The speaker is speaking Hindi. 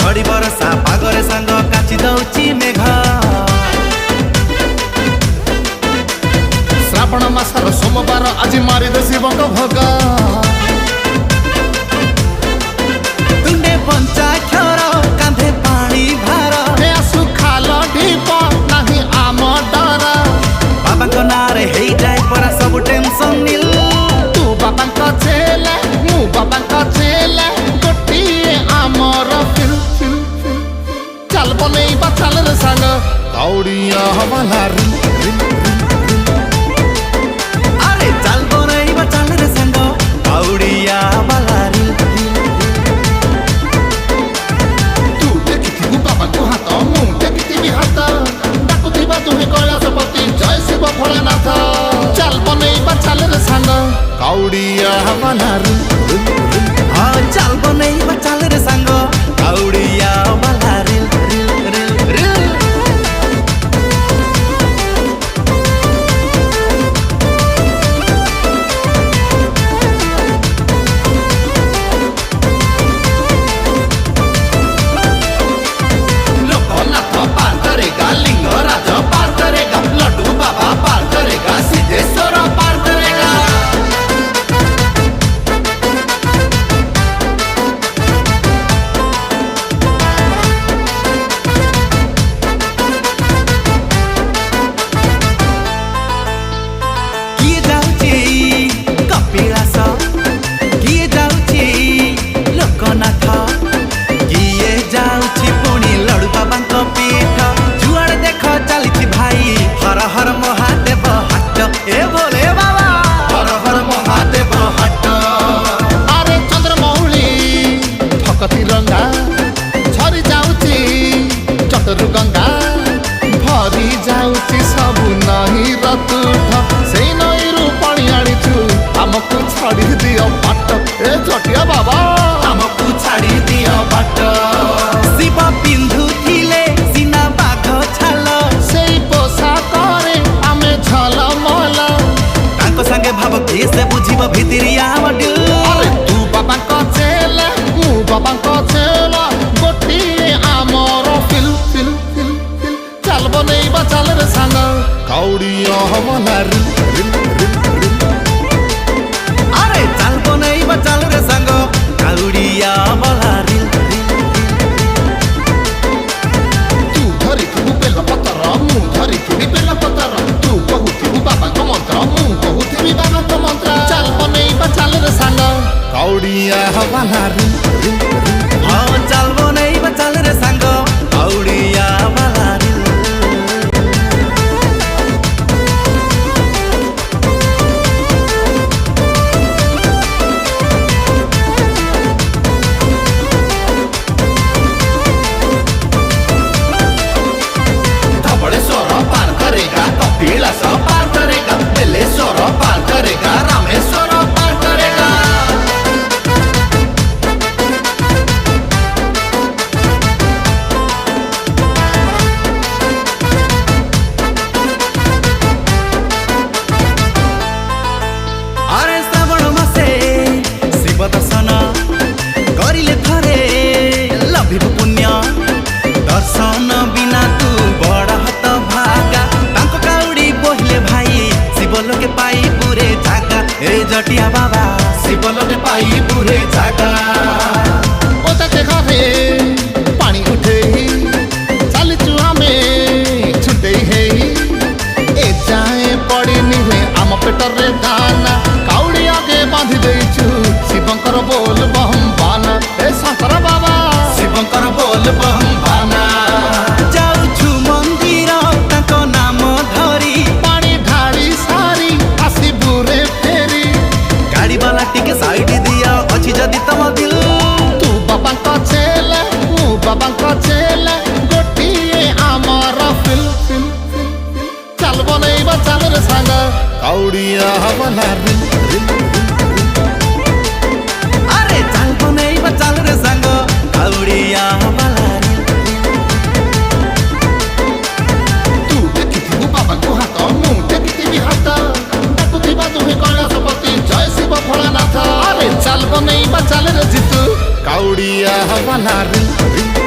झड़ी बरसा पागरे सांग काची दउची मेघ श्रावण मासर सोमवार आज मारी दे शिवक भोग तुंडे पंचाक्षर कांधे पानी भार आसु खाल ढीप नहीं आम डर बाबा को नारे हे जाए परा सब टेंशन नील तू बाबा चेले मु बाबा चेले गोटिए आमर फिल फिल फिल चल बनैबा चल रे सांग दौड़िया हमारा रिल रिल अरे चल बनैबा चल रे सांग दौड़िया वाला रिल तू देखिथिबु बाबा को हाथ मु देखिथिबि हाथ डाकुथिबा तुहे कैलाशपति जय शिव भोलेनाथ चल बनैबा चल रे सांग दौड़िया हमारा रिल रिल हाँ चल बनैबा चल रे सांग दौड़िया वाला रिल रिल रिल रिल लोकनाथ पार करेगा लिंगराज पार करेगा लड्डू बाबा पार करेगा सिद्धेश्वर पार करेगा किए जाउची कपिलास किए जाउची लोकनाथ किए जाउची पुणी लड्डू बाबांक पीठ जुआड़े देख चली भाई हर हर महादेव हाट ए बोले बाबा हर हर महादेव हट अरे चंद्रमौली ठकती रंगा झरी जाउची चतुर गंगा भरी जाउची सबु नहीं रतुठ से नईरु पानी आनिछु हमको छाड़ी दियो बाट ए जटिया बाबा हमको छाड़ी दियो बाट शिव पिंधुथिले सीना बाघ छाल सेई पोशाकरे आमे झलमल तांको संगे भाव से बुझिब भितरिया दिल अरे तू बाबा चेला मु बाबा चेला गोटिए आमर फिल फिल फिल फिल चल बनैबा चल रे सांग कौड़िया हमारा रिल रिल रिल रिल अरे चल बनैबा चल रे सांग काउड़िया वाला रिल तू धरिथिबु बेल पतर मु धरिथिबि बेल पतर तू कहुथिबु बाबा को मंत्र मु कहुथिबि बाबा को मंत्र चल बनैबा चल रे सांग कौड़िया हमारा रिल रिल रिल हाँ चल बनैबा चल रे सांग काउड़िया वाला रिल धबलेश्वर पार करेगा कपिलास पार करेगा बेलेश्वर पार करेगा रामेश्वर पार करेगा अरे श्रावण मासे शिव दर्शन करिले थरे लभिबु पुण्य दर्शन बिना तू बड़ हाथ भागा तांको काउड़ी बोहिले भाई शिव लोके पाई पूरे जागा ए जटिया बाबा शिव लोके पाई पूरे जागा ओता के घरे पानी उठे चलचु आमे छुटे हे ए जाए पड़ी निहे आम पेटर रे दाना काउड़ी आगे बांधी देइछु शिवंकर बोल बहम बाना ए शंकर बाबा शिवंकर बोल बहम बाना जाउछु मंदिर तांको नाम धरी पानी ढाड़ी सारी आसी बुरे फेरी गाड़ी वाला टिके साइड दिया अछि जदी तम दिल तू बाबा चेला मु बाबा चेला गोटिए आमर फिल फिल फिल फिल चल बनैबा चल रे सांग कौड़िया हमारा रिल रिल अरे चल बनैबा चल रे सांग काउड़िया वाला रिल तू देखिथिबु बाबा को हाथ मु देखिथिबि हाथ डाकुथिबा तुहे कैलाशपति जय शिव भोलेनाथ अरे चल बनैबा चल रे जितु कौड़िया हमारा रिल रिल